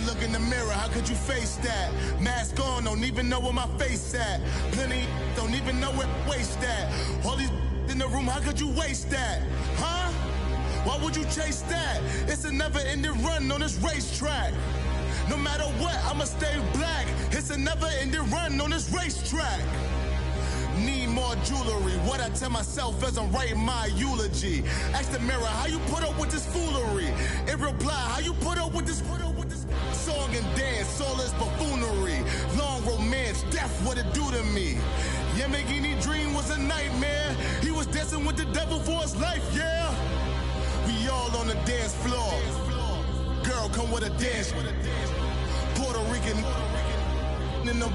can't look in the mirror, how could you face that? Mask on, don't even know where my face at. Plenty don't even know where waste at. All these in the room, how could you waste that? Huh? Why would you chase that? It's a never-ending run on this racetrack. No matter what, I'ma stay black. It's a never-ending run on this racetrack. Need more jewelry. What I tell myself as I'm writing my eulogy. Ask the mirror, how you put up with this foolery? It reply, how you put up with this song and dance, soulless buffoonery. Long romance, death, what it do to me? Yamagini dream was a nightmare. He was dancing with the devil for his life, yeah. We all on the dance floor. Girl, come with a dance. Puerto Rican in the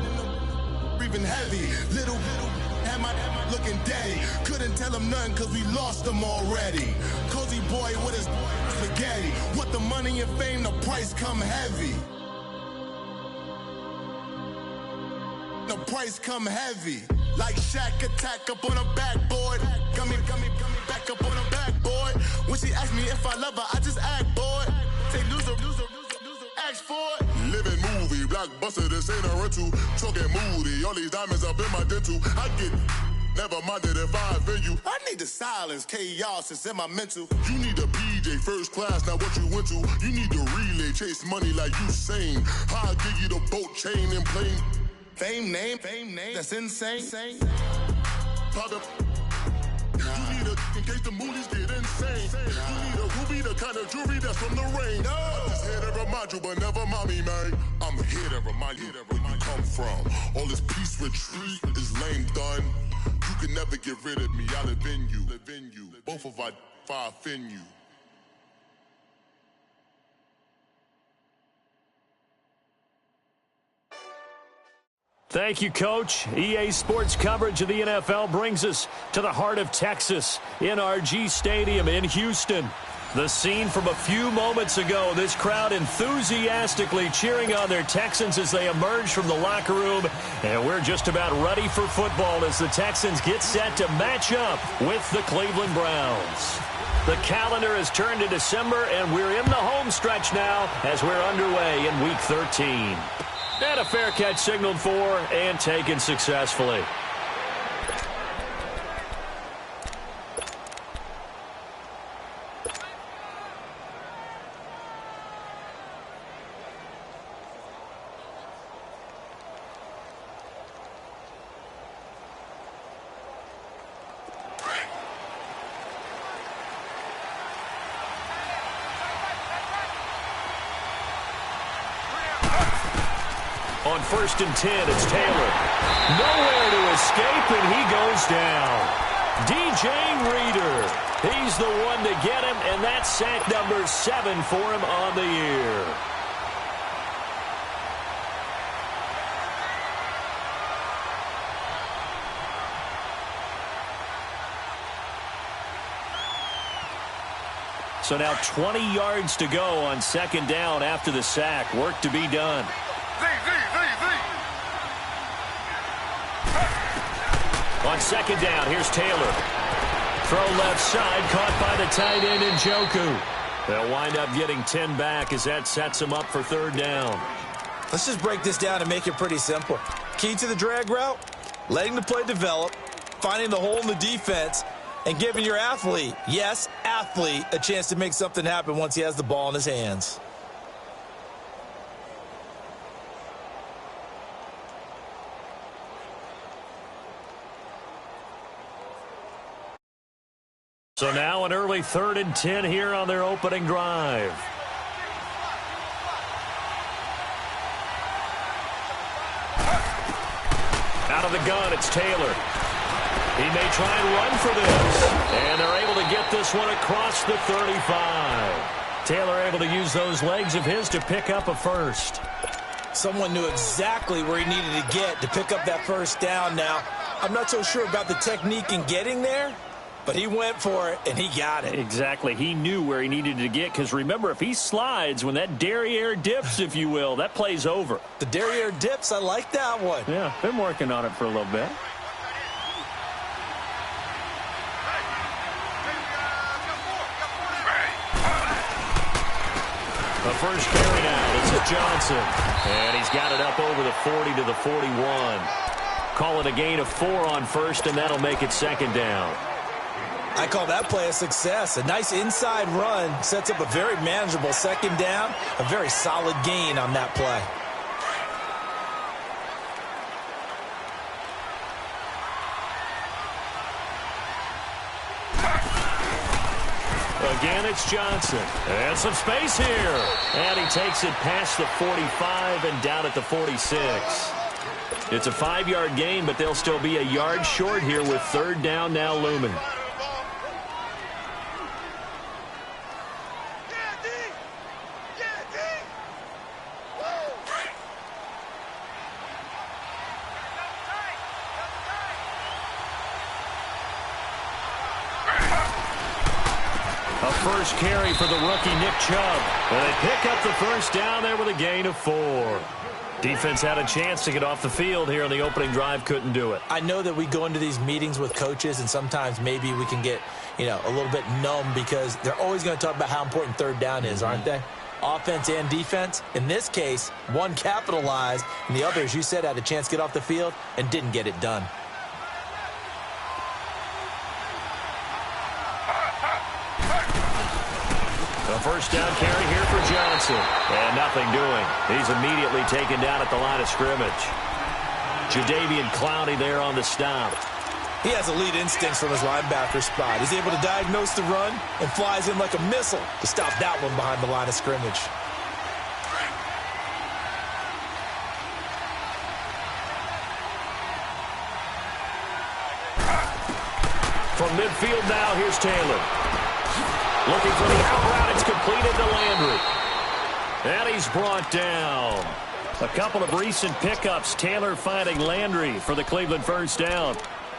breathing heavy. Little had my looking daddy. Couldn't tell him nothing cause we lost him already. Cozy boy with his spaghetti. What the money and fame, the price come heavy. The price come heavy. Like Shaq attack up on a backboard. Coming back up on a backboard. When she asked me if I love her, I just act bored. Say loser, ask for it. Living movie, blockbuster, this ain't a rental. Talking moody, all these diamonds up in my dental. I get never minded if I offend you. I need the silence, chaos is in my mental. You need a PJ first class, not what you went to. You need the relay, chase money like you sane. I'll give you the boat chain and plane. Fame name, that's insane. Pop up. You need a in case the movies get insane. You need a ruby, the kind of jewelry that's from the rain. No. I'm just here to remind you, but never mommy, man. I'm here to remind you where you come from. All this peace retreat is lame done. You can never get rid of me. I live in you. Both of our offend you. Thank you, Coach. EA Sports coverage of the NFL brings us to the heart of Texas, NRG Stadium in Houston. The scene from a few moments ago, this crowd enthusiastically cheering on their Texans as they emerge from the locker room. And we're just about ready for football as the Texans get set to match up with the Cleveland Browns. The calendar has turned to December, and we're in the home stretch now as we're underway in Week 13. And a fair catch signaled for and taken successfully. On 1st and 10, it's Taylor. Nowhere to escape, and he goes down. DJ Reader. He's the one to get him, and that's sack number 7 for him on the year. So now 20 yards to go on 2nd down after the sack. Work to be done. On 2nd down, here's Taylor. Throw left side, caught by the tight end Njoku. They'll wind up getting 10 back as that sets them up for 3rd down. Let's just break this down and make it pretty simple. Key to the drag route, letting the play develop, finding the hole in the defense, and giving your athlete, yes, athlete, a chance to make something happen once he has the ball in his hands. So now an early 3rd and 10 here on their opening drive. Out of the gun, it's Taylor. He may try and run for this. And they're able to get this one across the 35. Taylor able to use those legs of his to pick up a first. Someone knew exactly where he needed to get to pick up that 1st down now. I'm not so sure about the technique in getting there, but he went for it, and he got it. Exactly. He knew where he needed to get, because remember, if he slides, when that derriere dips, if you will, that play's over. The derriere dips, I like that one. Yeah, been working on it for a little bit. The first carry now is to Johnson. And he's got it up over the 40 to the 41. Call it a gain of 4 on first, and that'll make it second down. I call that play a success. A nice inside run sets up a very manageable second down. A very solid gain on that play. Again, it's Johnson. And some space here. And he takes it past the 45 and down at the 46. It's a 5-yard gain, but they'll still be a yard short here with third down now looming. First carry for the rookie Nick Chubb. And they pick up the first down there with a gain of 4. Defense had a chance to get off the field here on the opening drive, couldn't do it. I know that we go into these meetings with coaches, and sometimes maybe we can get, a little bit numb because they're always going to talk about how important third down is, aren't they? Offense and defense. In this case, one capitalized, and the other, as you said, had a chance to get off the field and didn't get it done. A first down carry here for Johnson. And nothing doing. He's immediately taken down at the line of scrimmage. Jadeveon Clowney there on the stop. He has elite instincts from his linebacker spot. He's able to diagnose the run and flies in like a missile to stop that one behind the line of scrimmage. From midfield now, here's Taylor. Looking for the out route. It's completed to Landry. And he's brought down. A couple of recent pickups. Taylor finding Landry for the Cleveland first down.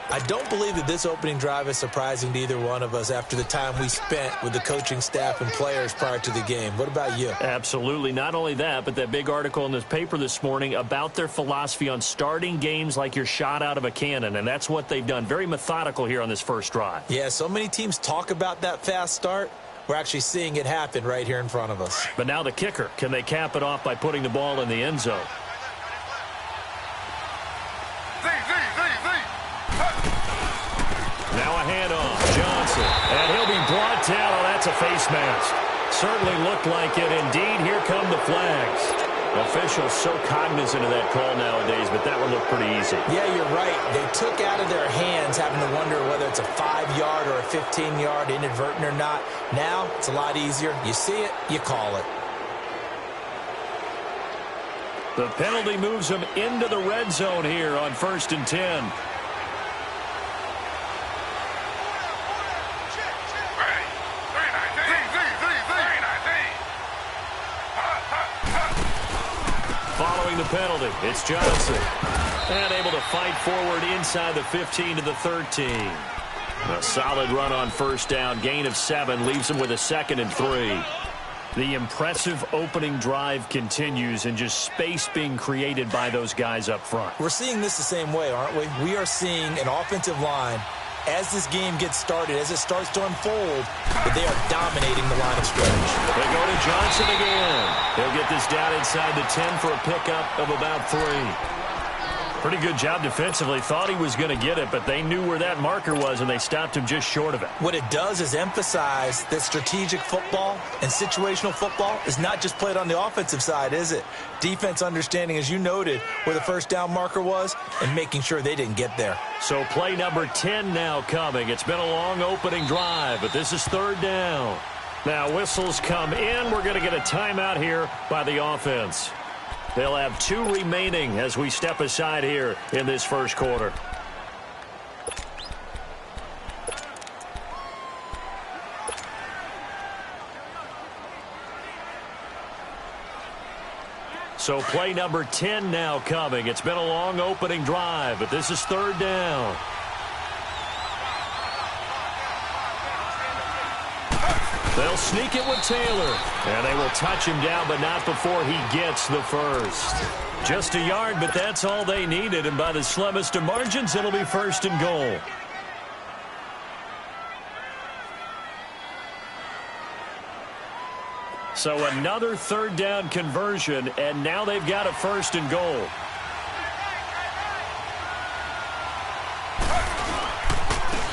I don't believe that this opening drive is surprising to either one of us after the time we spent with the coaching staff and players prior to the game. What about you? Absolutely. Not only that, but that big article in this paper this morning about their philosophy on starting games like you're shot out of a cannon, and that's what they've done. Very methodical here on this first drive. Yeah, so many teams talk about that fast start. We're actually seeing it happen right here in front of us. But now the kicker. Can they cap it off by putting the ball in the end zone? Now a handoff. Johnson. And he'll be brought down. Oh, that's a face mask. Certainly looked like it. Indeed, here come the flags. Officials so cognizant of that call nowadays, but that one looked pretty easy. Yeah, you're right. They took out of their hands having to wonder whether it's a 5-yard or a 15-yard inadvertent or not. Now, it's a lot easier. You see it, you call it. The penalty moves them into the red zone here on 1st and 10. Following the penalty, it's Johnson. And able to fight forward inside the 15 to the 13. A solid run on first down. Gain of 7 leaves them with a 2nd and 3. The impressive opening drive continues and just space being created by those guys up front. We're seeing this the same way, aren't we? We are seeing an offensive line as this game gets started, as it starts to unfold, that they are dominating the line of scrimmage. They go to Johnson again. He'll get this down inside the 10 for a pickup of about 3. Pretty good job defensively. Thought he was going to get it, but they knew where that marker was, and they stopped him just short of it. What it does is emphasize that strategic football and situational football is not just played on the offensive side, is it? Defense understanding, as you noted, where the first down marker was and making sure they didn't get there. So play number 10 now coming. It's been a long opening drive, but this is 3rd down. Now whistles come in. We're going to get a timeout here by the offense. They'll have 2 remaining as we step aside here in this first quarter. So play number 10 now coming. It's been a long opening drive, but this is 3rd down. They'll sneak it with Taylor. And they will touch him down, but not before he gets the first. Just a yard, but that's all they needed. And by the slimmest of margins, it'll be 1st and goal. So another third down conversion, and now they've got a 1st and goal.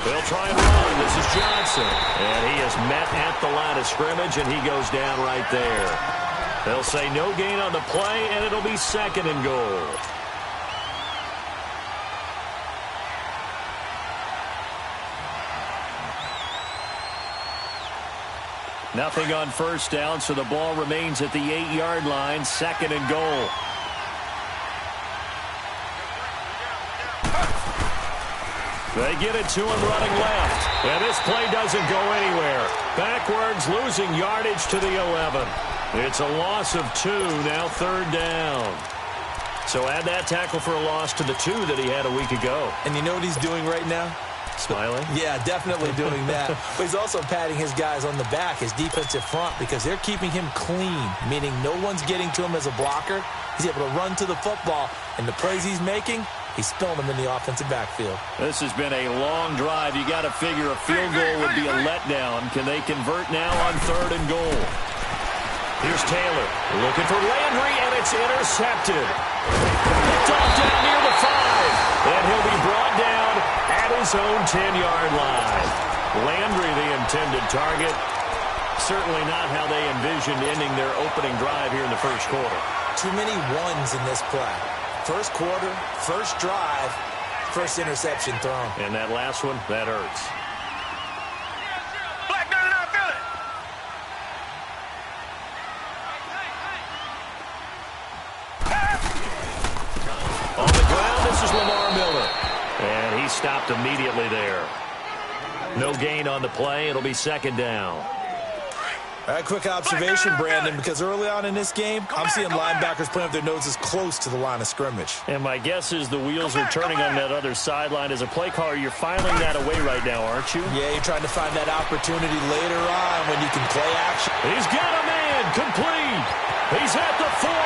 They'll try and run. This is Johnson. And he is met at the line of scrimmage, and he goes down right there. They'll say no gain on the play, and it'll be 2nd and goal. Nothing on 1st down, so the ball remains at the 8-yard line, 2nd and goal. They get it to him running left. And this play doesn't go anywhere. Backwards, losing yardage to the 11. It's a loss of 2, now 3rd down. So add that tackle for a loss to the 2 that he had a week ago. And you know what he's doing right now? Smiling? Yeah, definitely doing that. But he's also patting his guys on the back, his defensive front, because they're keeping him clean, meaning no one's getting to him as a blocker. He's able to run to the football, and the plays he's making, he's spilling them in the offensive backfield. This has been a long drive. You got to figure a field goal would be a letdown. Can they convert now on 3rd and goal? Here's Taylor looking for Landry, and it's intercepted. Picked off down near the 5, and he'll be brought down at his own 10-yard line. Landry, the intended target. Certainly not how they envisioned ending their opening drive here in the 1st quarter. Too many ones in this play. 1st quarter, 1st drive, 1st interception thrown. And that last one, that hurts. On the ground, this is Lamar Miller. And he stopped immediately there. No gain on the play. It'll be 2nd down. All right, quick observation, Brandon, because early on in this game, I'm seeing linebackers putting up their noses close to the line of scrimmage. And my guess is the wheels are turning on that other sideline. As a play caller, you're filing that away right now, aren't you? Yeah, you're trying to find that opportunity later on when you can play action. He's got a man complete. He's at the 40,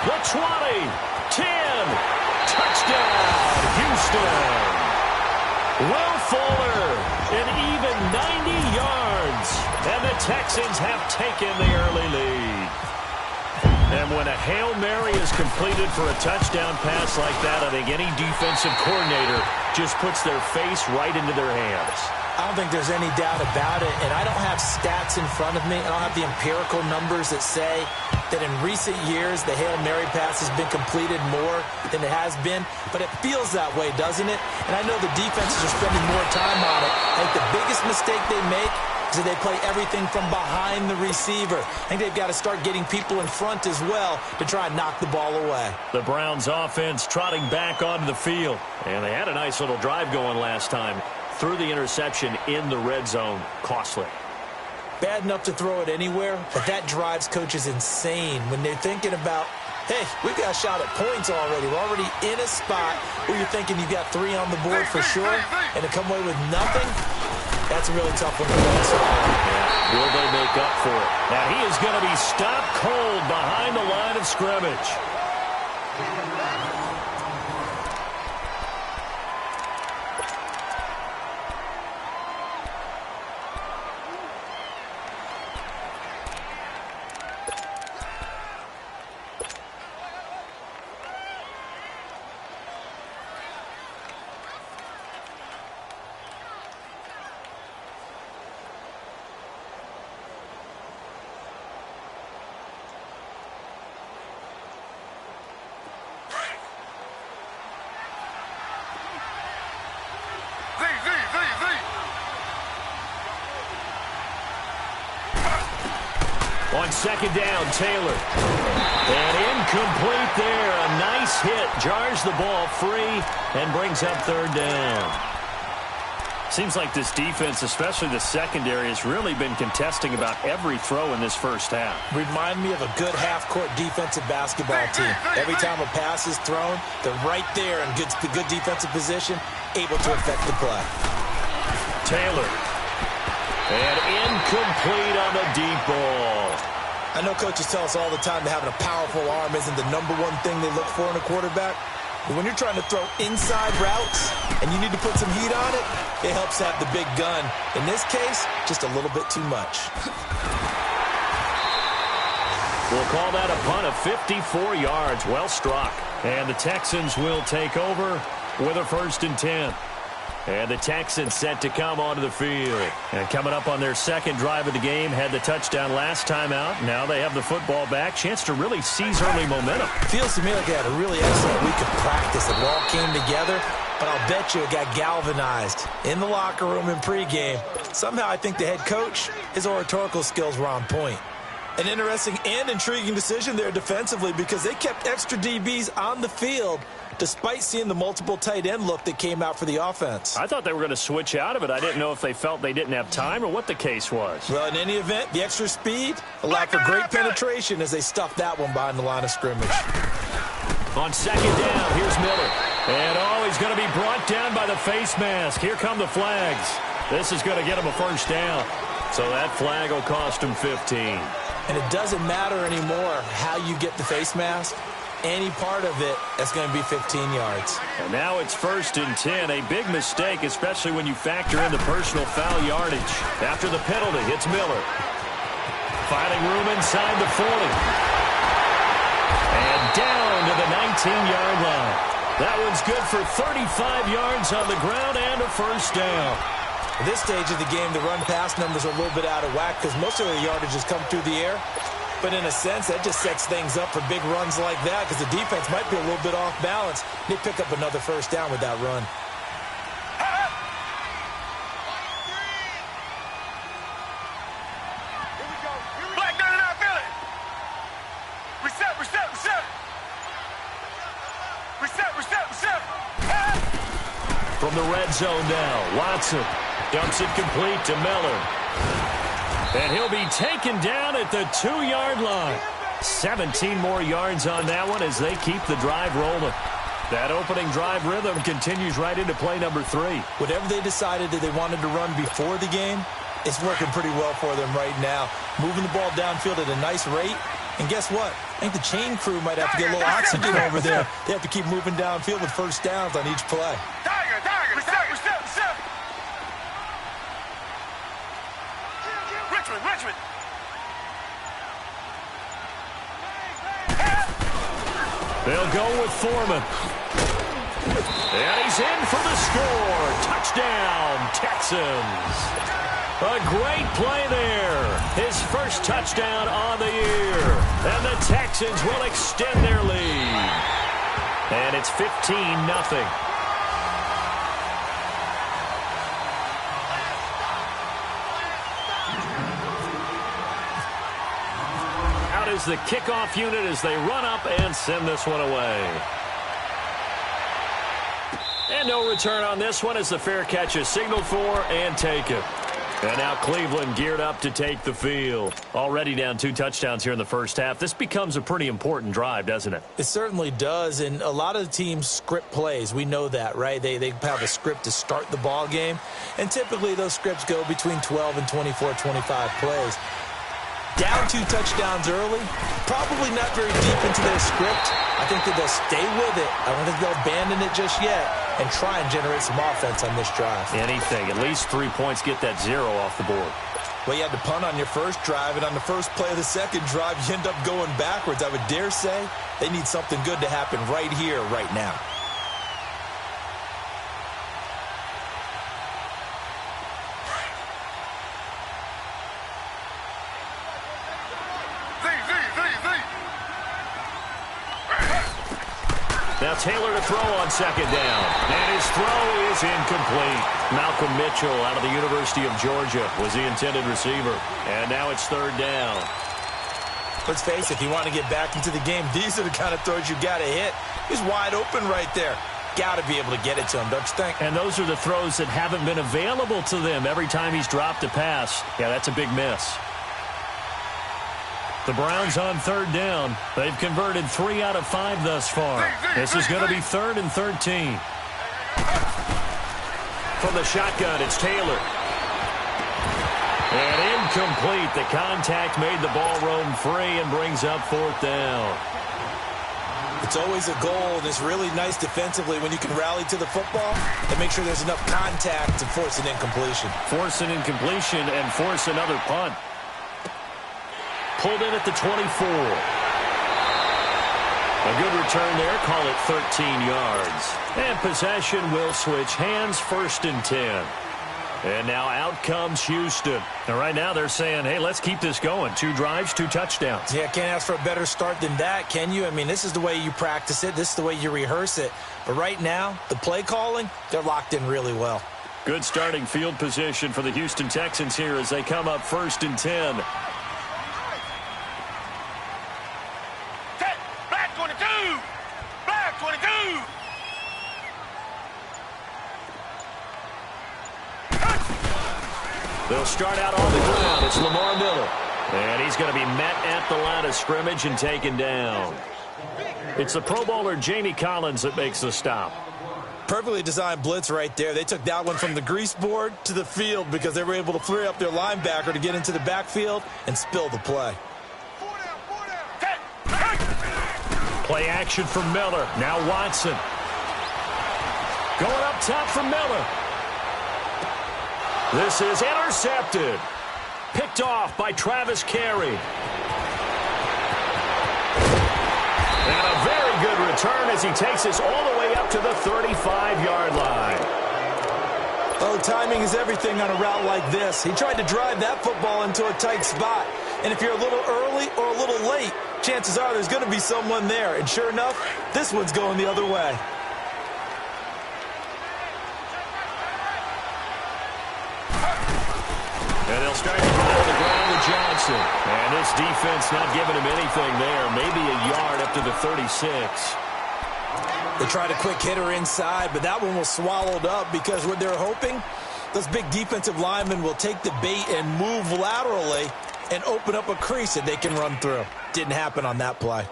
the 20, 10. Touchdown, Houston. Will Fuller, an even 90 yards. And the Texans have taken the early lead. And when a Hail Mary is completed for a touchdown pass like that, I think any defensive coordinator just puts their face right into their hands. I don't think there's any doubt about it, and I don't have stats in front of me. I don't have the empirical numbers that say that in recent years the Hail Mary pass has been completed more than it has been, but it feels that way, doesn't it? And I know the defenses are spending more time on it. I think the biggest mistake they make is that they play everything from behind the receiver. I think they've got to start getting people in front as well to try and knock the ball away. The Browns offense trotting back onto the field, and they had a nice little drive going last time. Threw the interception in the red zone. Costly. Bad enough to throw it anywhere, but that drives coaches insane when they're thinking about, hey, we've got a shot at points already. We're already in a spot where you're thinking you've got 3 on the board for sure, and to come away with nothing, that's a really tough one to win. Yeah. Will they make up for it? Now he is going to be stopped cold behind the line of scrimmage. On 2nd down, Taylor. And incomplete there. A nice hit. Jars the ball free and brings up 3rd down. Seems like this defense, especially the secondary, has really been contesting about every throw in this first half. Remind me of a good half-court defensive basketball team. Every time a pass is thrown, they're right there in good defensive position, able to affect the play. Taylor. And incomplete on the deep ball. I know coaches tell us all the time that having a powerful arm isn't the #1 thing they look for in a quarterback. But when you're trying to throw inside routes and you need to put some heat on it, it helps to have the big gun. In this case, just a little bit too much. We'll call that a punt of 54 yards. Well struck. And the Texans will take over with a 1st and 10. And the Texans set to come onto the field. And coming up on their second drive of the game, had the touchdown last time out. Now they have the football back. Chance to really seize early momentum. Feels to me like they had a really excellent week of practice. It all came together, but I'll bet you it got galvanized in the locker room in pregame. Somehow I think the head coach, his oratorical skills were on point. An interesting and intriguing decision there defensively because they kept extra DBs on the field despite seeing the multiple tight end look that came out for the offense. I thought they were going to switch out of it. I didn't know if they felt they didn't have time or what the case was. Well, in any event, the extra speed allowed for great penetration as they stuffed that one behind the line of scrimmage. On second down, here's Miller. And he's going to be brought down by the face mask. Here come the flags. This is going to get him a 1st down. So that flag will cost him 15. And it doesn't matter anymore how you get the face mask. Any part of it, that's going to be 15 yards. And now it's 1st and 10. A big mistake, especially when you factor in the personal foul yardage. After the penalty, it's Miller. Finding room inside the 40. And down to the 19-yard line. That one's good for 35 yards on the ground and a 1st down. At this stage of the game, the run-pass numbers are a little bit out of whack because most of the yardage has come through the air. But in a sense, that just sets things up for big runs like that because the defense might be a little bit off balance. They pick up another 1st down with that run. Here we go. Black 99 Philly. Reset. From the red zone now, Watson dumps it complete to Miller. And he'll be taken down at the 2-yard line. 17 more yards on that one as they keep the drive rolling. That opening drive rhythm continues right into play number 3. Whatever they decided that they wanted to run before the game, it's working pretty well for them right now. Moving the ball downfield at a nice rate. And guess what? I think the chain crew might have to get a little oxygen over there. They have to keep moving downfield with 1st downs on each play. Reset. Richmond. They'll go with Foreman. And he's in for the score. Touchdown, Texans. A great play there. His 1st touchdown on the year. And the Texans will extend their lead. And it's 15-0. Is the kickoff unit as they run up and send this one away. And no return on this one as the fair catch is signaled for and taken. And now Cleveland geared up to take the field. Already down 2 touchdowns here in the 1st half. This becomes a pretty important drive, doesn't it? It certainly does, and a lot of the teams script plays. We know that, right? They have a script to start the ball game, and typically those scripts go between 12 and 24, 25 plays. Down 2 touchdowns early, probably not very deep into their script. I think that they'll stay with it. I don't think they'll abandon it just yet and try and generate some offense on this drive. Anything. At least 3 points, get that 0 off the board. Well, you had to punt on your 1st drive, and on the 1st play of the 2nd drive, you end up going backwards. I would dare say they need something good to happen right here, right now. Now Taylor to throw on 2nd down. And his throw is incomplete. Malcolm Mitchell out of the University of Georgia was the intended receiver. And now it's 3rd down. Let's face it, if you want to get back into the game, these are the kind of throws you got to hit. He's wide open right there. Got to be able to get it to him, don't you think? And those are the throws that haven't been available to them every time he's dropped a pass. Yeah, that's a big miss. The Browns on 3rd down. They've converted 3 out of 5 thus far. This is going to be 3rd and 13. From the shotgun, it's Taylor. And incomplete. The contact made the ball roam free and brings up 4th down. It's always a goal, and it's really nice defensively when you can rally to the football and make sure there's enough contact to force an incompletion. Force an incompletion and force another punt. pulled in at the 24. A good return there. Call it 13 yards. And possession will switch hands, 1st and 10. And now out comes Houston. And right now they're saying, hey, let's keep this going. 2 drives, 2 touchdowns. Yeah, can't ask for a better start than that, can you? I mean, this is the way you practice it. This is the way you rehearse it. But right now, the play calling, they're locked in really well. Good starting field position for the Houston Texans here as they come up 1st and 10. Black 22! Black 22! They'll start out on the ground. It's Lamar Miller. And he's going to be met at the line of scrimmage and taken down. It's the Pro Bowler Jamie Collins that makes the stop. Perfectly designed blitz right there. They took that one from the grease board to the field because they were able to free up their linebacker to get into the backfield and spill the play. Play action for Miller. Now Watson. Going up top for Miller. This is intercepted. Picked off by Travis Carey. And a very good return as he takes us all the way up to the 35-yard line. Oh, timing is everything on a route like this. He tried to drive that football into a tight spot. And if you're a little early or a little late, chances are there's going to be someone there. And sure enough, this one's going the other way. And they'll start to go to the ground with Johnson. And this defense not giving him anything there. Maybe a yard up to the 36. They tried a quick hitter inside, but that one was swallowed up because what they're hoping, those big defensive linemen will take the bait and move laterally and open up a crease that they can run through. Didn't happen on that play.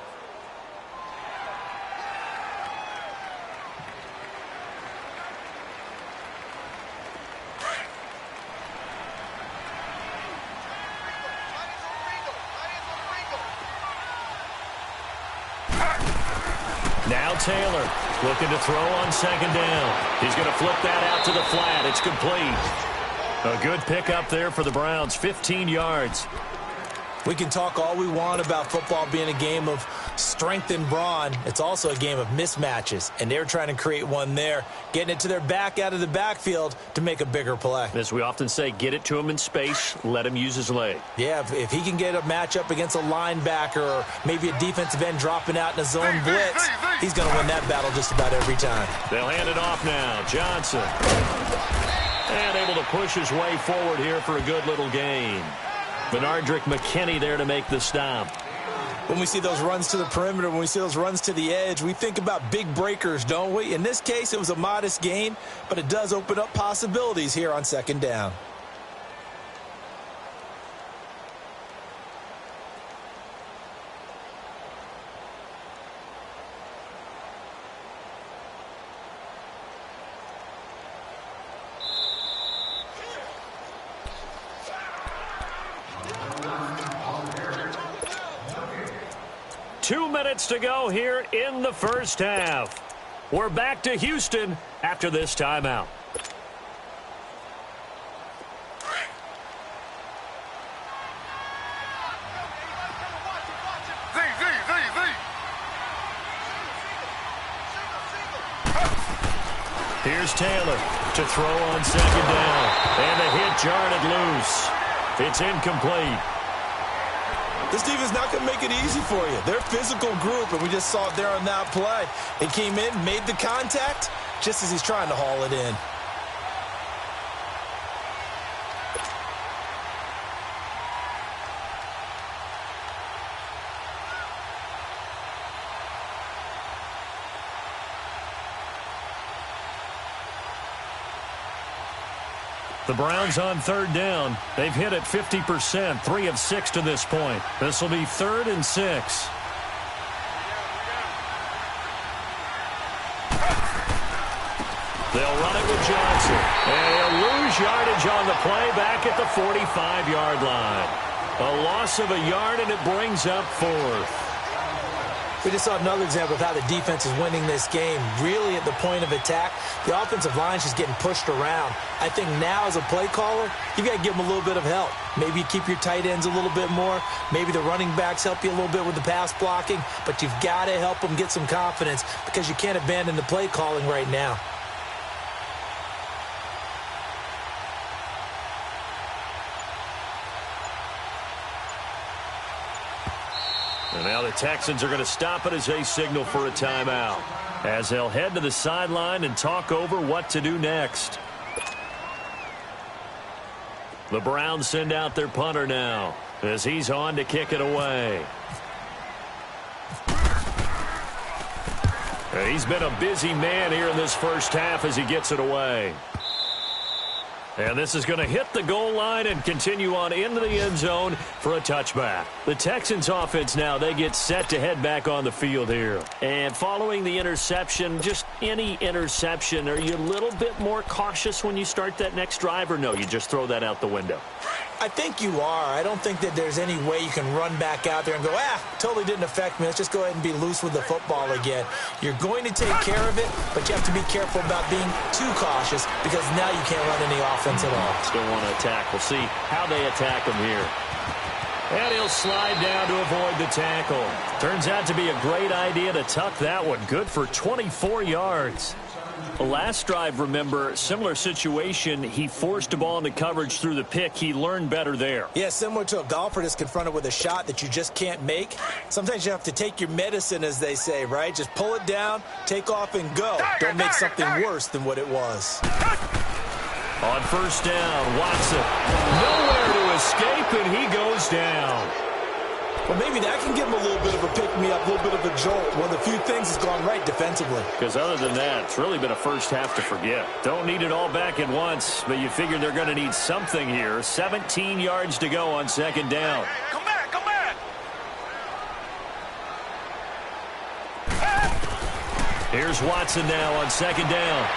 Now Taylor looking to throw on 2nd down. He's going to flip that out to the flat. It's complete. A good pickup there for the Browns, 15 yards. We can talk all we want about football being a game of strength and brawn. It's also a game of mismatches, and they're trying to create one there, getting it to their back out of the backfield to make a bigger play. As we often say, get it to him in space, let him use his leg. Yeah, if he can get a matchup against a linebacker or maybe a defensive end dropping out in a zone blitz, he's going to win that battle just about every time. They'll hand it off now. Johnson. And able to push his way forward here for a good little gain. Benardrick McKinney there to make the stop. When we see those runs to the perimeter, when we see those runs to the edge, we think about big breakers, don't we? In this case, it was a modest gain, but it does open up possibilities here on 2nd down. Two minutes to go here in the first half. We're back to Houston after this timeout. Here's Taylor to throw on 2nd down. And the hit jarred it loose. It's incomplete. This defense not going to make it easy for you. They're a physical group, and we just saw it there on that play. They came in, made the contact, just as he's trying to haul it in. The Browns on 3rd down. They've hit it 50%, 3 of 6 to this point. This will be 3rd and 6. They'll run it with Johnson. And he'll lose yardage on the play back at the 45-yard line. A loss of a yard, and it brings up 4th. We just saw another example of how the defense is winning this game. Really at the point of attack, the offensive line is just getting pushed around. I think now as a play caller, you got to give them a little bit of help. Maybe you keep your tight ends a little bit more. Maybe the running backs help you a little bit with the pass blocking. But you've got to help them get some confidence because you can't abandon the play calling right now. And now the Texans are going to stop it as they signal for a timeout, as they'll head to the sideline and talk over what to do next. The Browns send out their punter now as he's on to kick it away. And he's been a busy man here in this first half as he gets it away. And this is going to hit the goal line and continue on into the end zone for a touchback. The Texans offense now, they get set to head back on the field here. And following the interception, just any interception, are you a little bit more cautious when you start that next drive, or no, you just throw that out the window? I think you are. I don't think that there's any way you can run back out there and go, totally didn't affect me. Let's just go ahead and be loose with the football again. You're going to take care of it, but you have to be careful about being too cautious because now you can't run any offense at all. Still want to attack. We'll see how they attack him here. And he'll slide down to avoid the tackle. Turns out to be a great idea to tuck that one. Good for 24 yards. The last drive, remember, similar situation. He forced a ball into coverage through the pick. He learned better there. Yeah, similar to a golfer that's confronted with a shot that you just can't make. Sometimes you have to take your medicine, as they say, right? Just pull it down, take off, and go. Don't make something worse than what it was. On first down, Watson. Nowhere to escape, and he goes down. Well, maybe that can give him a little bit of a pick-me-up, a little bit of a jolt. One of the few things that's gone right defensively. Because other than that, it's really been a first half to forget. Don't need it all back at once, but you figure they're going to need something here. 17 yards to go on second down. Come back, come back. Here's Watson now on second down.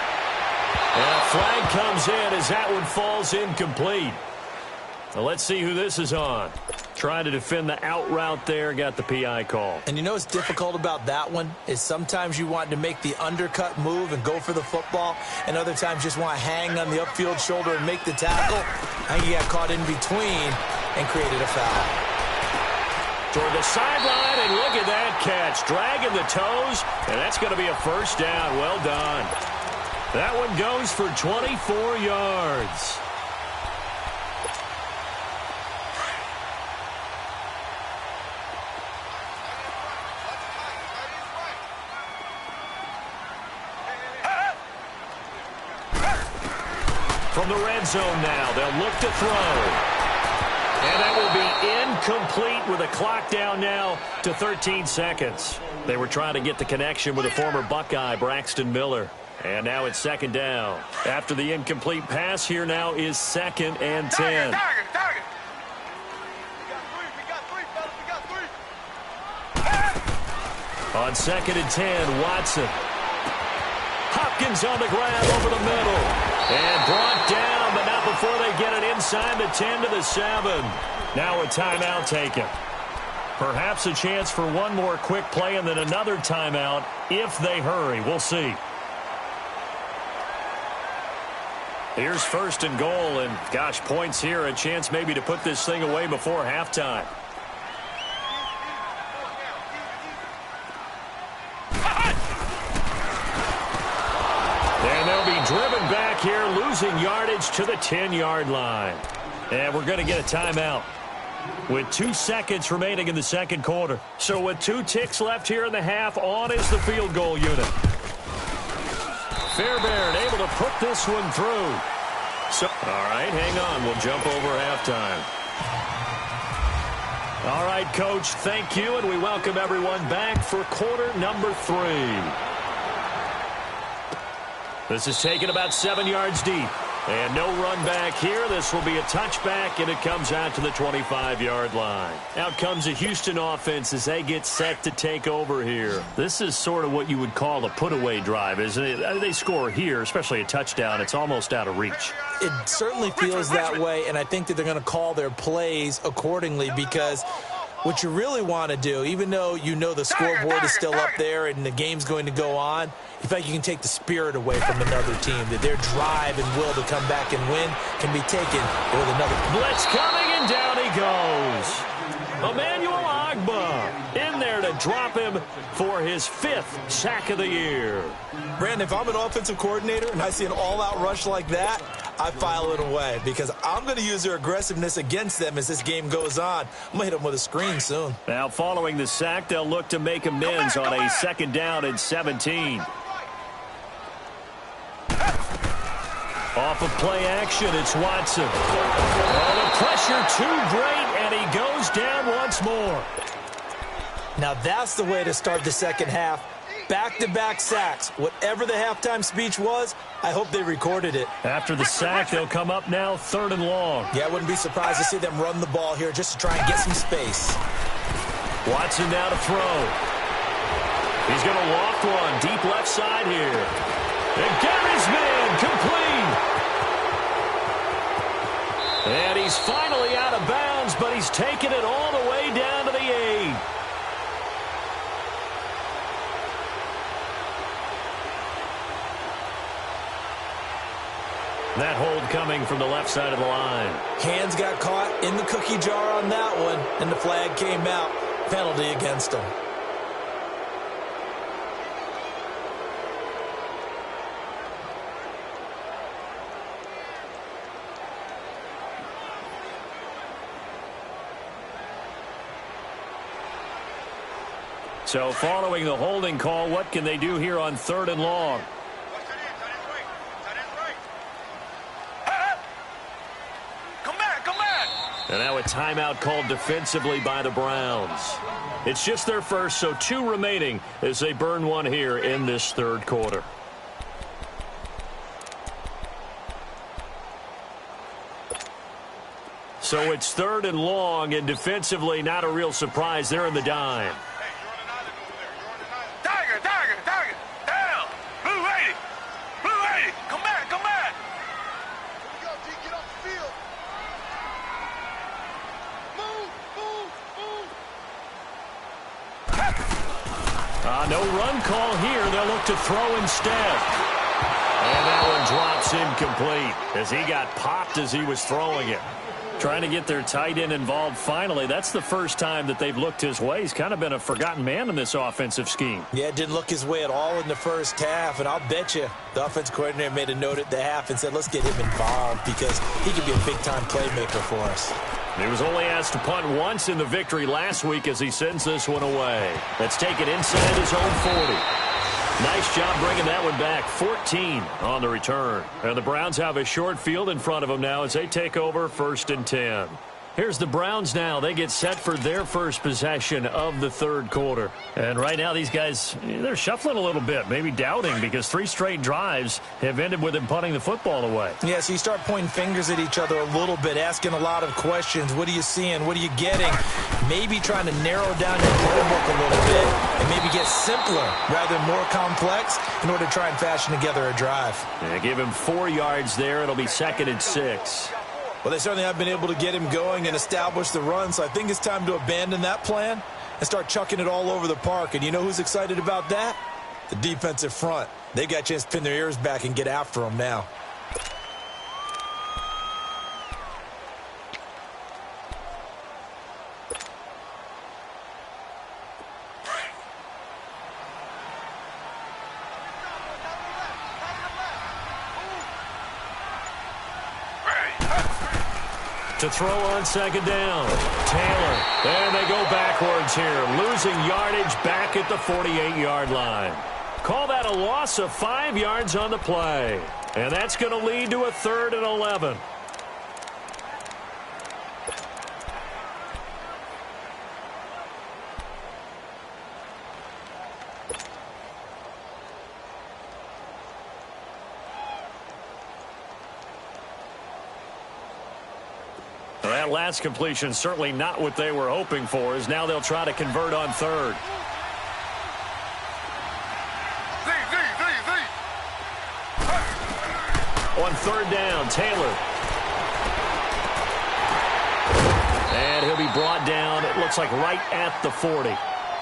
And a flag comes in as that one falls incomplete. Well, let's see who this is on. Trying to defend the out route there, got the PI call. And you know what's difficult about that one is sometimes you want to make the undercut move and go for the football, and other times just want to hang on the upfield shoulder and make the tackle. I think he got caught in between and created a foul. Toward the sideline, and look at that catch. Dragging the toes, and that's going to be a first down. Well done. That one goes for 24 yards. From the red zone now, they'll look to throw. And that will be incomplete with a clock down now to 13 seconds. They were trying to get the connection with a former Buckeye, Braxton Miller. And now it's second down. After the incomplete pass, here now is 2nd and 10. Target. On 2nd and 10, Watson. Hopkins on the grab over the middle. And brought down, but not before they get it inside the 10 to the 7. Now a timeout taken. Perhaps a chance for one more quick play and then another timeout if they hurry. We'll see. Here's 1st and goal, and gosh, points here. A chance maybe to put this thing away before halftime. And they'll be driven back here, losing yardage to the 10-yard line. And we're going to get a timeout with 2 seconds remaining in the second quarter. So with 2 ticks left here in the half, on is the field goal unit. Fairbairn able to put this one through. So, all right, hang on. We'll jump over halftime. All right, Coach, thank you, and we welcome everyone back for quarter number 3. This is taken about 7 yards deep. And no run back here. This will be a touchback, and it comes out to the 25-yard line. Out comes the Houston offense as they get set to take over here. This is sort of what you would call a put-away drive, isn't it? They score here, especially a touchdown. It's almost out of reach. It certainly feels that way, and I think that they're going to call their plays accordingly because What you really want to do, even though you know the scoreboard is still up there and the game's going to go on, you feel like you can take the spirit away from another team, that their drive and will to come back and win can be taken with another. Blitz coming, and down he goes. Emmanuel Ogbah in there to drop him for his 5th sack of the year. Brandon, if I'm an offensive coordinator and I see an all-out rush like that, I file it away because I'm going to use their aggressiveness against them as this game goes on. I'm going to hit them with a screen soon. Now, following the sack, they'll look to make amends on a 2nd down and 17. Off of play action, it's Watson. Oh, the pressure too great, and he goes down once more. Now that's the way to start the second half. Back-to-back sacks. Whatever the halftime speech was, I hope they recorded it. After the sack, they'll come up now 3rd and long. Yeah, I wouldn't be surprised to see them run the ball here just to try and get some space. Watson now to throw. He's going to loft one deep left side here. And Gary's man complete. And he's finally out of bounds, but he's taken it all the way down to the 8. That hold coming from the left side of the line. Hands got caught in the cookie jar on that one, and the flag came out. Penalty against him. So following the holding call, what can they do here on 3rd and long? And now a timeout called defensively by the Browns. It's just their first, so 2 remaining as they burn one here in this 3rd quarter. So it's 3rd and long, and defensively not a real surprise. They're in the dime. Tiger, down. Blue 80, come back. Here we go, D, get off the field. Move. No run call here. They'll look to throw instead. And that one drops incomplete as he got popped as he was throwing it. Trying to get their tight end involved finally. That's the first time that they've looked his way. He's kind of been a forgotten man in this offensive scheme. Yeah, it didn't look his way at all in the first half, and I'll bet you the offense coordinator made a note at the half and said, let's get him involved because he could be a big-time playmaker for us. He was only asked to punt once in the victory last week as he sends this one away. Let's take it inside his own 40. Nice job bringing that one back. 14 on the return. And the Browns have a short field in front of them now as they take over 1st and 10. Here's the Browns now. They get set for their first possession of the 3rd quarter. And right now these guys, they're shuffling a little bit, maybe doubting because 3 straight drives have ended with them punting the football away. Yeah, so you start pointing fingers at each other a little bit, asking a lot of questions. What are you seeing? What are you getting? Maybe trying to narrow down your playbook a little bit and maybe get simpler rather than more complex in order to try and fashion together a drive. Yeah, give him 4 yards there. It'll be 2nd and 6. Well, they certainly have been able to get him going and establish the run, so I think it's time to abandon that plan and start chucking it all over the park. And you know who's excited about that? The defensive front. They got a chance to pin their ears back and get after him now. To throw on 2nd down. Taylor. And they go backwards here. Losing yardage back at the 48-yard line. Call that a loss of 5 yards on the play. And that's going to lead to a 3rd and 11. That last completion certainly not what they were hoping for, as now they'll try to convert on 3rd. On 3rd down, Taylor. And he'll be brought down, it looks like right at the 40.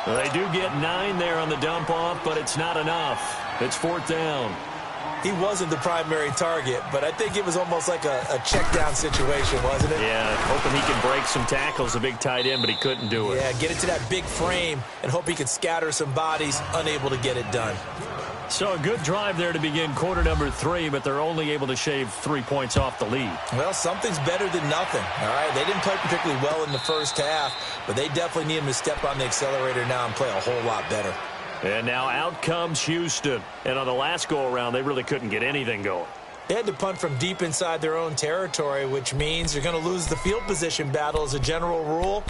They do get 9 there on the dump-off, but it's not enough. It's 4th down. He wasn't the primary target, but I think it was almost like a check-down situation, wasn't it? Yeah, hoping he can break some tackles, a big tight end, but he couldn't do it. Yeah, get it to that big frame and hope he could scatter some bodies, unable to get it done. So a good drive there to begin quarter number 3, but they're only able to shave 3 points off the lead. Well, something's better than nothing, all right? They didn't play particularly well in the first half, but they definitely need him to step on the accelerator now and play a whole lot better. And now out comes Houston. And on the last go-around, they really couldn't get anything going. They had to punt from deep inside their own territory, which means you're going to lose the field position battle as a general rule.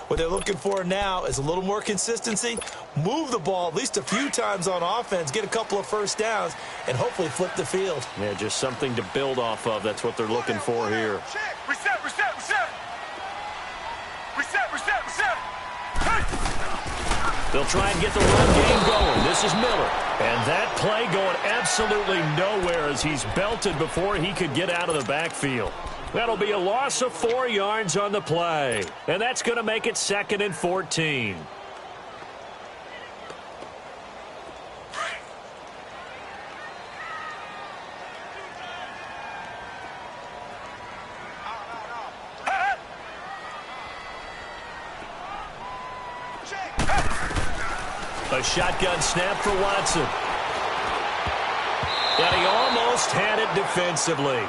What they're looking for now is a little more consistency, move the ball at least a few times on offense, get a couple of first downs, and hopefully flip the field. Yeah, just something to build off of. That's what they're looking for here. Reset, reset, reset. Reset, reset, reset. Hey! They'll try and get the run game going. This is Miller. And that play going absolutely nowhere as he's belted before he could get out of the backfield. That'll be a loss of 4 yards on the play. And that's going to make it 2nd and 14. A shotgun snap for Watson. And he almost had it defensively.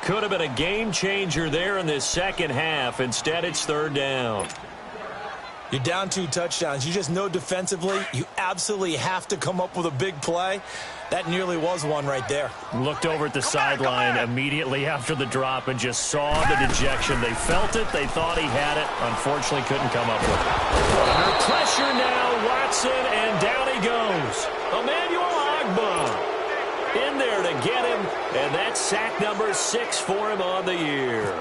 Could have been a game changer there in this second half. Instead, it's 3rd down. You're down 2 touchdowns. You just know defensively you absolutely have to come up with a big play. That nearly was one right there. Looked over at the sideline immediately after the drop and just saw the dejection. They felt it. They thought he had it. Unfortunately, couldn't come up with it. Under pressure now, Watson, and down he goes. Emmanuel Ogbah in there to get him, and that's sack number 6 for him on the year.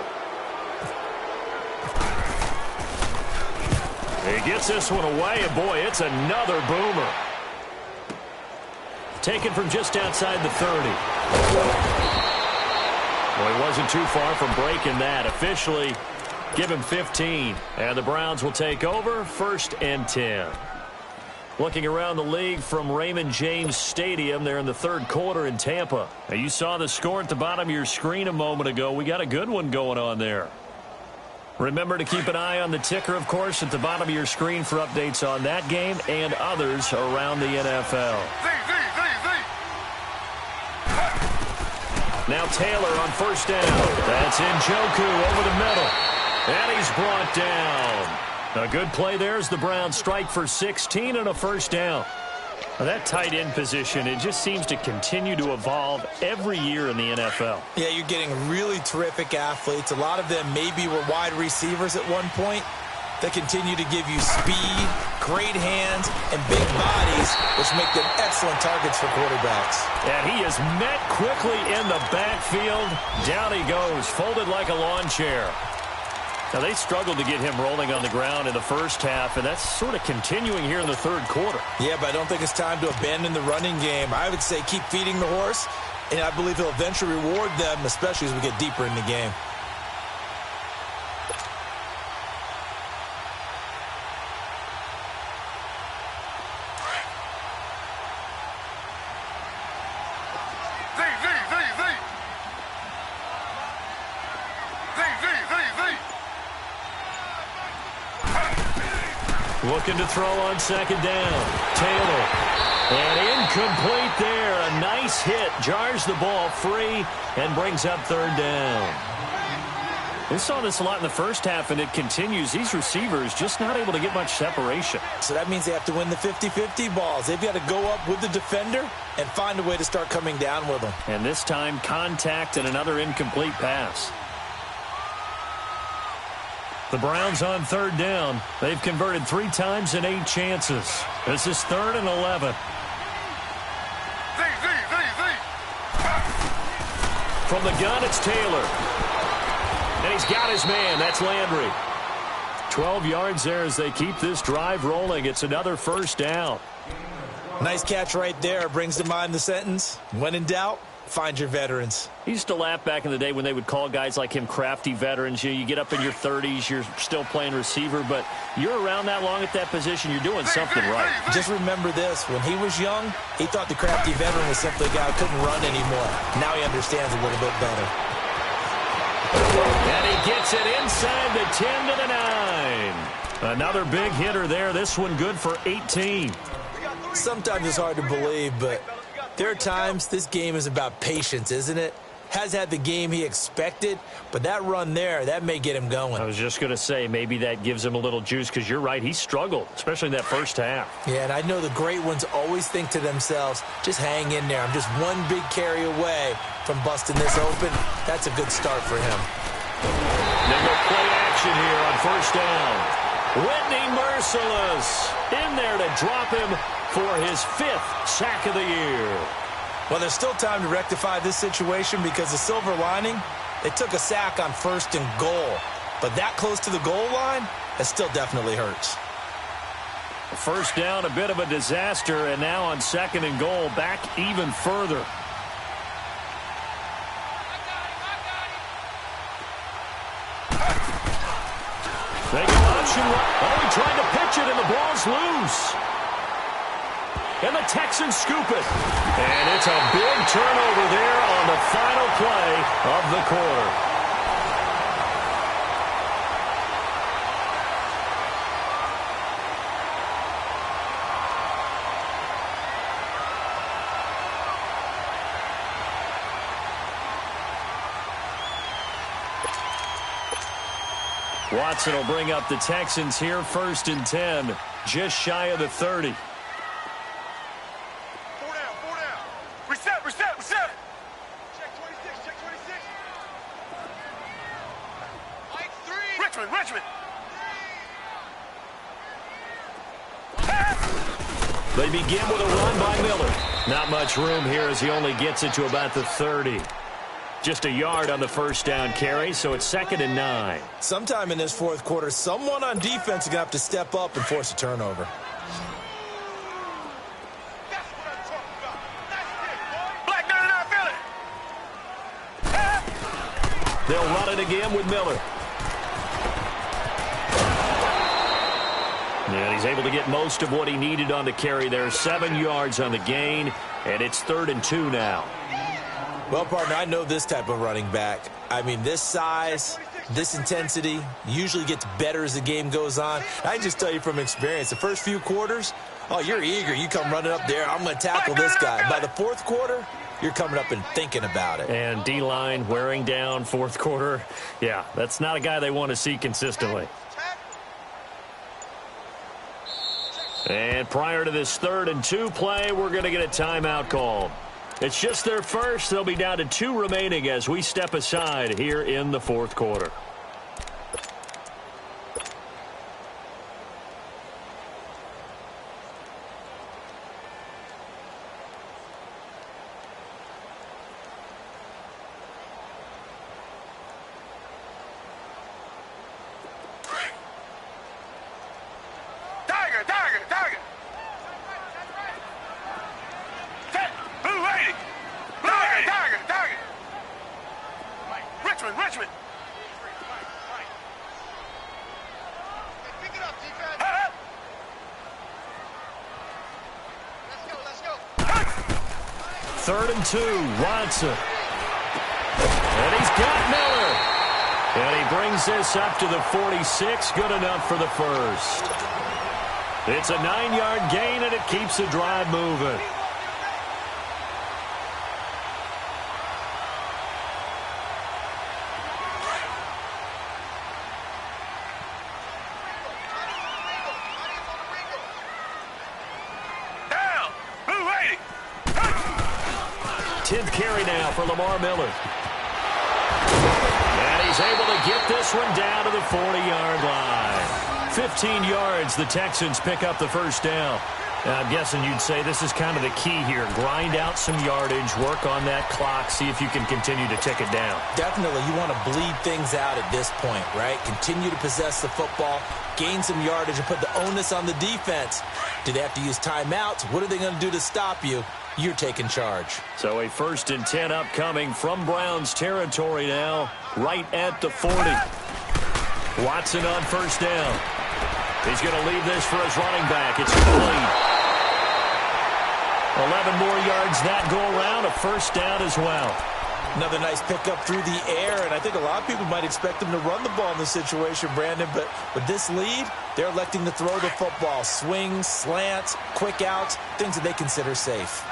He gets this one away, and boy, it's another boomer. Taken from just outside the 30. Well, he wasn't too far from breaking that. Officially, give him 15. And the Browns will take over, 1st and 10. Looking around the league from Raymond James Stadium, they're in the 3rd quarter in Tampa. Now, you saw the score at the bottom of your screen a moment ago. We got a good one going on there. Remember to keep an eye on the ticker, of course, at the bottom of your screen for updates on that game and others around the NFL. Now Taylor on 1st down. That's Njoku over the middle. And he's brought down. A good play there as the Browns strike for 16 and a 1st down. Now that tight end position, it just seems to continue to evolve every year in the NFL. Yeah, you're getting really terrific athletes. A lot of them maybe were wide receivers at one point. They continue to give you speed, great hands, and big bodies, which make them excellent targets for quarterbacks. And he is met quickly in the backfield. Down he goes, folded like a lawn chair. Now, they struggled to get him rolling on the ground in the first half, and that's sort of continuing here in the 3rd quarter. Yeah, but I don't think it's time to abandon the running game. I would say keep feeding the horse, and I believe he'll eventually reward them, especially as we get deeper in the game. Looking to throw on 2nd down. Taylor. And incomplete there. A nice hit. Jars the ball free and brings up 3rd down. We saw this a lot in the first half, and it continues. These receivers just not able to get much separation. So that means they have to win the 50-50 balls. They've got to go up with the defender and find a way to start coming down with them. And this time, contact and another incomplete pass. The Browns on 3rd down. They've converted 3 times in 8 chances. This is 3rd and 11. From the gun, it's Taylor. And he's got his man. That's Landry. 12 yards there as they keep this drive rolling. It's another 1st down. Nice catch right there. Brings to mind the sentence, when in doubt, Find your veterans. I used to laugh back in the day when they would call guys like him crafty veterans. You get up in your 30s, you're still playing receiver, but you're around that long at that position, you're doing something right. Just remember this. When he was young, he thought the crafty veteran was simply a guy who couldn't run anymore. Now he understands a little bit better. And he gets it inside the 10 to the 9. Another big hitter there. This one good for 18. Sometimes it's hard to believe, but there are times this game is about patience, isn't it? Has had the game he expected, but that run there, that may get him going. I was just going to say, maybe that gives him a little juice, because you're right, he struggled, especially in that first half. Yeah, and I know the great ones always think to themselves, just hang in there. I'm just one big carry away from busting this open. That's a good start for him. They go play action here on first down. Whitney Merciless in there to drop him for his 5th sack of the year. Well, there's still time to rectify this situation, because the silver lining, they took a sack on 1st and goal. But that close to the goal line, that still definitely hurts. First down, a bit of a disaster, and now on 2nd and goal, back even further. They go option. Oh, he tried to pitch it, and the ball's loose. And the Texans scoop it. And it's a big turnover there on the final play of the quarter. Watson will bring up the Texans here, 1st and 10, just shy of the 30. Reset. Check 26. Richmond. They begin with a run by Miller. Not much room here as he only gets it to about the 30. Just a yard on the first down carry, so it's 2nd and 9. Sometime in this 4th quarter, someone on defense is going to have to step up and force a turnover. They'll run it again with Miller. And he's able to get most of what he needed on the carry there. 7 yards on the gain, and it's 3rd and 2 now. Well, partner, I know this type of running back. I mean, this size, this intensity usually gets better as the game goes on. I can just tell you from experience, the first few quarters, oh, you're eager. You come running up there, I'm going to tackle this guy. By the 4th quarter, you're coming up and thinking about it. And D-line wearing down 4th quarter. Yeah, that's not a guy they want to see consistently. And prior to this 3rd and 2 play, we're going to get a timeout call. It's just their first. They'll be down to 2 remaining as we step aside here in the 4th quarter. Tiger. Blue lady. Tiger. Richmond. Pick it up, defense. Let's go. 3rd and 2, Watson. And he's got Miller. And he brings this up to the 46. Good enough for the first. It's a 9-yard gain, and it keeps the drive moving. Down. Blue lady. 10th carry now for Lamar Miller. And he's able to get this one down to the 40-yard line. 15 yards, the Texans pick up the first down. I'm guessing you'd say this is kind of the key here. Grind out some yardage, work on that clock, see if you can continue to tick it down. Definitely, you want to bleed things out at this point, right? Continue to possess the football, gain some yardage, and put the onus on the defense. Do they have to use timeouts? What are they going to do to stop you? you're taking charge. So a 1st and 10 upcoming from Browns territory now, right at the 40. Watson on 1st down. He's going to leave this for his running back. It's complete. 11 more yards that go around, a 1st down as well. Another nice pickup through the air, and I think a lot of people might expect him to run the ball in this situation, Brandon, but with this lead, they're electing to throw the football. Swings, slants, quick outs, things that they consider safe.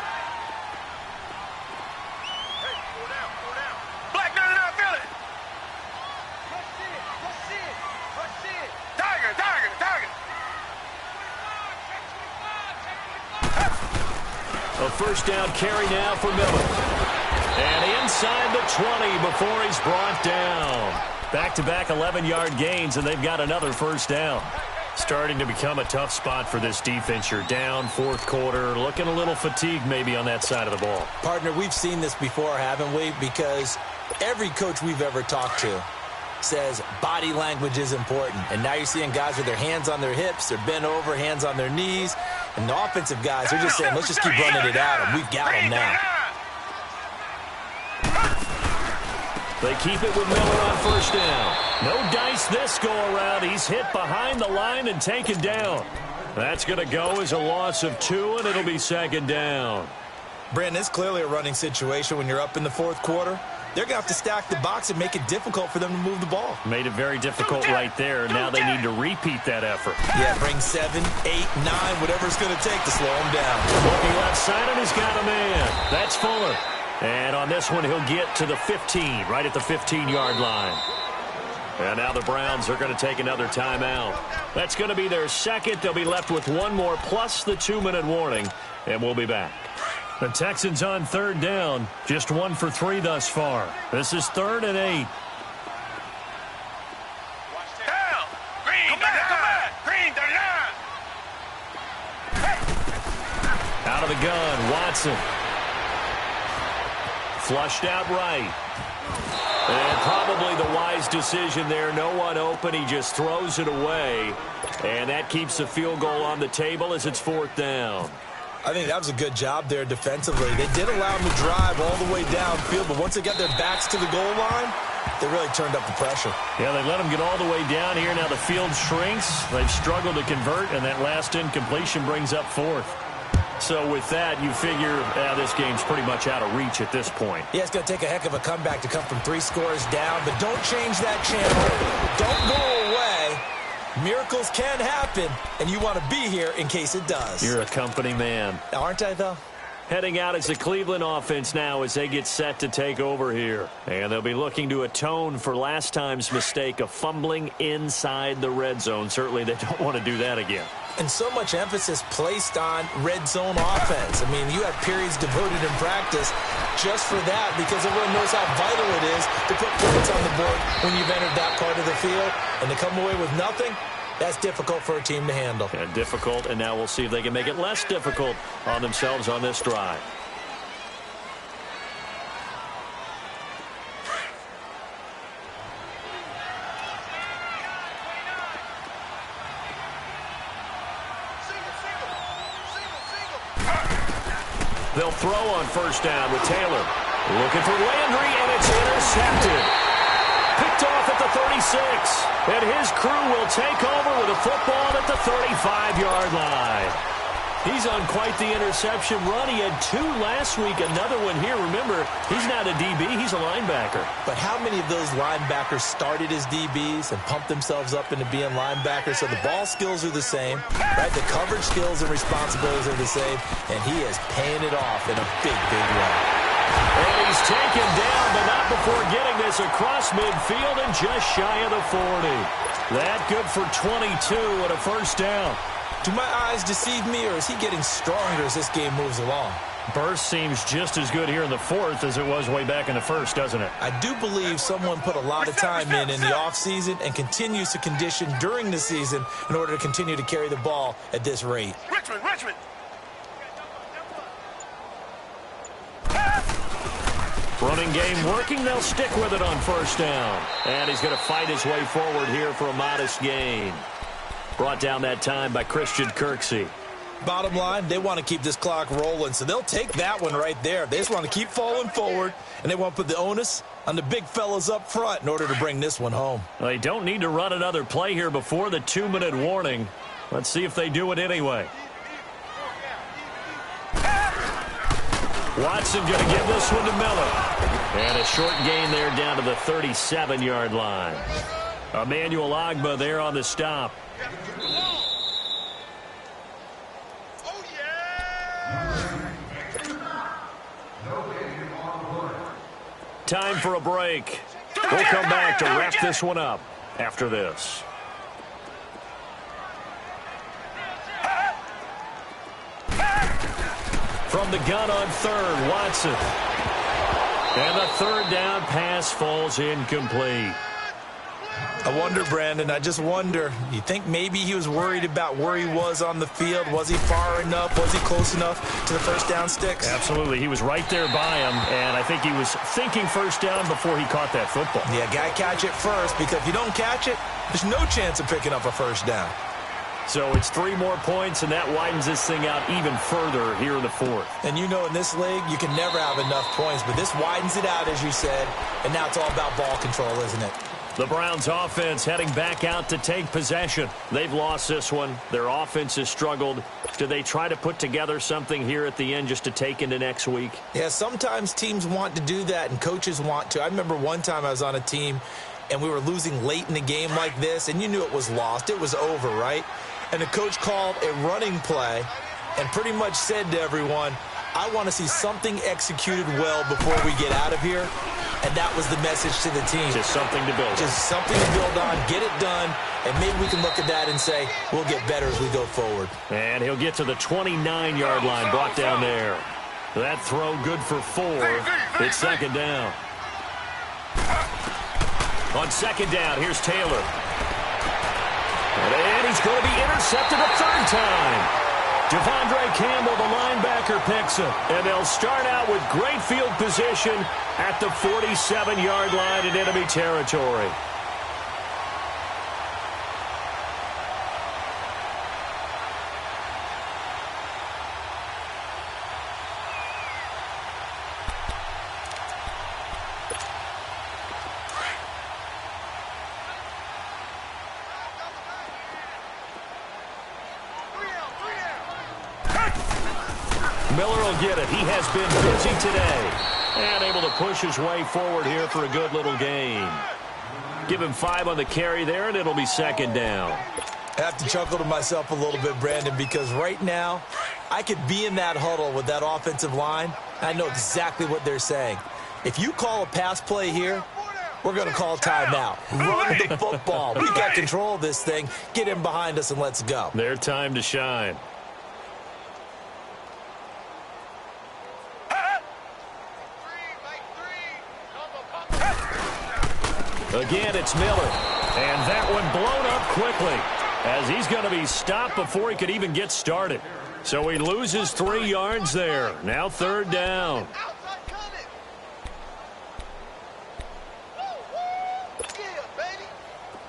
A 1st down carry now for Miller. And inside the 20 before he's brought down. Back-to-back 11-yard gains, and they've got another 1st down. Starting to become a tough spot for this defense. You're down 4th quarter, looking a little fatigued maybe on that side of the ball. Partner, we've seen this before, haven't we? Because every coach we've ever talked to says body language is important. And now you're seeing guys with their hands on their hips, they're bent over, hands on their knees. And the offensive guys are just saying, let's just keep running it at them. We've got them now. They keep it with Miller on 1st down. No dice this go-around. He's hit behind the line and taken down. That's going to go as a loss of 2, and it'll be 2nd down. Brandon, it's clearly a running situation when you're up in the 4th quarter. They're going to have to stack the box and make it difficult for them to move the ball. Made it very difficult right there. Now they need to repeat that effort. Yeah, bring 7, 8, 9, whatever it's going to take to slow him down. Looking left side, and he's got a man. That's Fuller. And on this one, he'll get to the 15, right at the 15-yard line. And now the Browns are going to take another timeout. That's going to be their 2nd. They'll be left with 1 more plus the 2-minute warning, and we'll be back. The Texans on 3rd down, just 1 for 3 thus far. This is 3rd and 8. Down. Green, come back. Green, 39. Out of the gun, Watson. Flushed out right. And probably the wise decision there. No one open. He just throws it away. And that keeps the field goal on the table as it's 4th down. I think that was a good job there defensively. They did allow them to drive all the way downfield, but once they got their backs to the goal line, they really turned up the pressure. Yeah, they let them get all the way down here. Now the field shrinks. They've struggled to convert, and that last incompletion brings up 4th. So with that, you figure this game's pretty much out of reach at this point. Yeah, it's going to take a heck of a comeback to come from 3 scores down, but don't change that channel. Don't go away. Miracles can happen, and you want to be here in case it does. You're a company man. Aren't I, though? Heading out is the Cleveland offense now as they get set to take over here. And they'll be looking to atone for last time's mistake of fumbling inside the red zone. Certainly they don't want to do that again. And so much emphasis placed on red zone offense. I mean, you have periods devoted in practice just for that because everyone knows how vital it is to put points on the board when you've entered that part of the field. And to come away with nothing, that's difficult for a team to handle. And difficult, and now we'll see if they can make it less difficult on themselves on this drive. They'll throw on 1st down with Taylor. Looking for Landry, and it's intercepted. Picked off at the 36. And his crew will take over with a football at the 35-yard line. He's on quite the interception run. He had 2 last week, another one here. Remember, he's not a DB, he's a linebacker. But how many of those linebackers started as DBs and pumped themselves up into being linebackers? So the ball skills are the same, right? The coverage skills and responsibilities are the same, and he is paying it off in a big, big way. And he's taken down, but not before getting this across midfield and just shy of the 40. That good for 22 and a 1st down. Do my eyes deceive me, or is he getting stronger as this game moves along? Burst seems just as good here in the 4th as it was way back in the 1st, doesn't it? I do believe someone put a lot of time in the offseason and continues to condition during the season in order to continue to carry the ball at this rate. Richmond. Running game working. They'll stick with it on 1st down. And he's going to fight his way forward here for a modest gain. Brought down that time by Christian Kirksey. Bottom line, they want to keep this clock rolling, so they'll take that one right there. They just want to keep falling forward, and they want to put the onus on the big fellas up front in order to bring this one home. They don't need to run another play here before the 2-minute warning. Let's see if they do it anyway. Watson going to give this one to Miller. And a short gain there down to the 37-yard line. Emmanuel Ogbah there on the stop. Time for a break. We'll come back to wrap this one up after this. From the gun on third, Watson. And the third down pass falls incomplete. I wonder, Brandon, I just wonder, you think maybe he was worried about where he was on the field? Was he far enough? Was he close enough to the first down sticks? Absolutely. He was right there by him, and I think he was thinking first down before he caught that football. Yeah, got to catch it first, because if you don't catch it, there's no chance of picking up a first down. So it's 3 more points, and that widens this thing out even further here in the fourth. And you know in this league, you can never have enough points, but this widens it out, as you said, and now it's all about ball control, isn't it? The Browns offense heading back out to take possession. They've lost this one. Their offense has struggled. Do they try to put together something here at the end just to take into next week? Yeah, sometimes teams want to do that and coaches want to. I remember one time I was on a team and we were losing late in the game like this, and you knew it was lost. It was over, right? And the coach called a running play and pretty much said to everyone, I want to see something executed well before we get out of here. And that was the message to the team. Just something to build on. Just something to build on, get it done, and maybe we can look at that and say, we'll get better as we go forward. And he'll get to the 29-yard line, brought down there. That throw good for 4. It's second down. On second down, here's Taylor. And he's going to be intercepted a third time. Devondre Campbell, the linebacker, picks him. And they'll start out with great field position at the 47-yard line in enemy territory. Miller will get it. He has been busy today. And able to push his way forward here for a good little gain. Give him 5 on the carry there, and it'll be second down. I have to chuckle to myself a little bit, Brandon, because right now I could be in that huddle with that offensive line. I know exactly what they're saying. If you call a pass play here, we're going to call timeout. Run the football. We got control of this thing. Get him behind us and let's go. Their time to shine. Again, it's Miller. And that one blown up quickly as he's going to be stopped before he could even get started. So he loses 3 yards there. Now third down.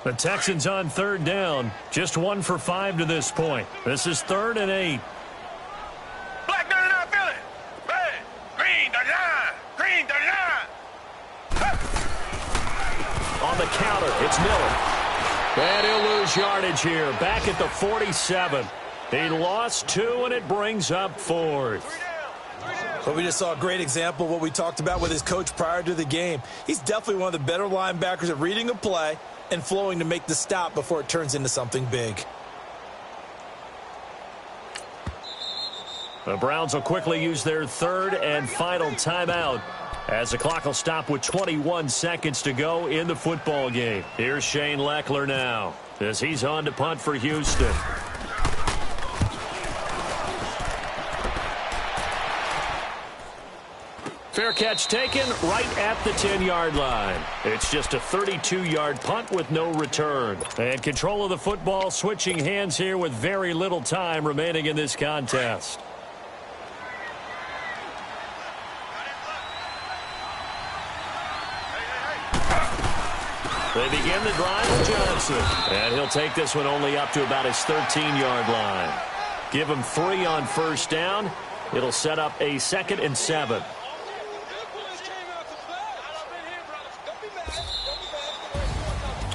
The Texans on third down. Just 1 for 5 to this point. This is 3rd and 8. Black 39, Philly. Red, green 39, green 39. On the counter, it's Miller. And he'll lose yardage here. Back at the 47. He lost 2, and it brings up 4th. But we just saw a great example of what we talked about with his coach prior to the game. He's definitely one of the better linebackers at reading a play and flowing to make the stop before it turns into something big. The Browns will quickly use their 3rd and final timeout as the clock will stop with 21 seconds to go in the football game. Here's Shane Leckler now as he's on to punt for Houston. Fair catch taken right at the 10-yard line. It's just a 32-yard punt with no return. And control of the football switching hands here with very little time remaining in this contest. They begin the drive with Johnson. And he'll take this one only up to about his 13-yard line. Give him 3 on first down. It'll set up a 2nd and 7.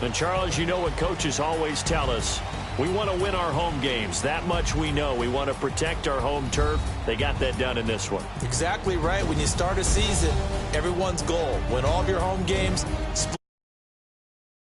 And, Charles, you know what coaches always tell us. We want to win our home games. That much we know. We want to protect our home turf. They got that done in this one. Exactly right. When you start a season, everyone's goal, win all of your home games, split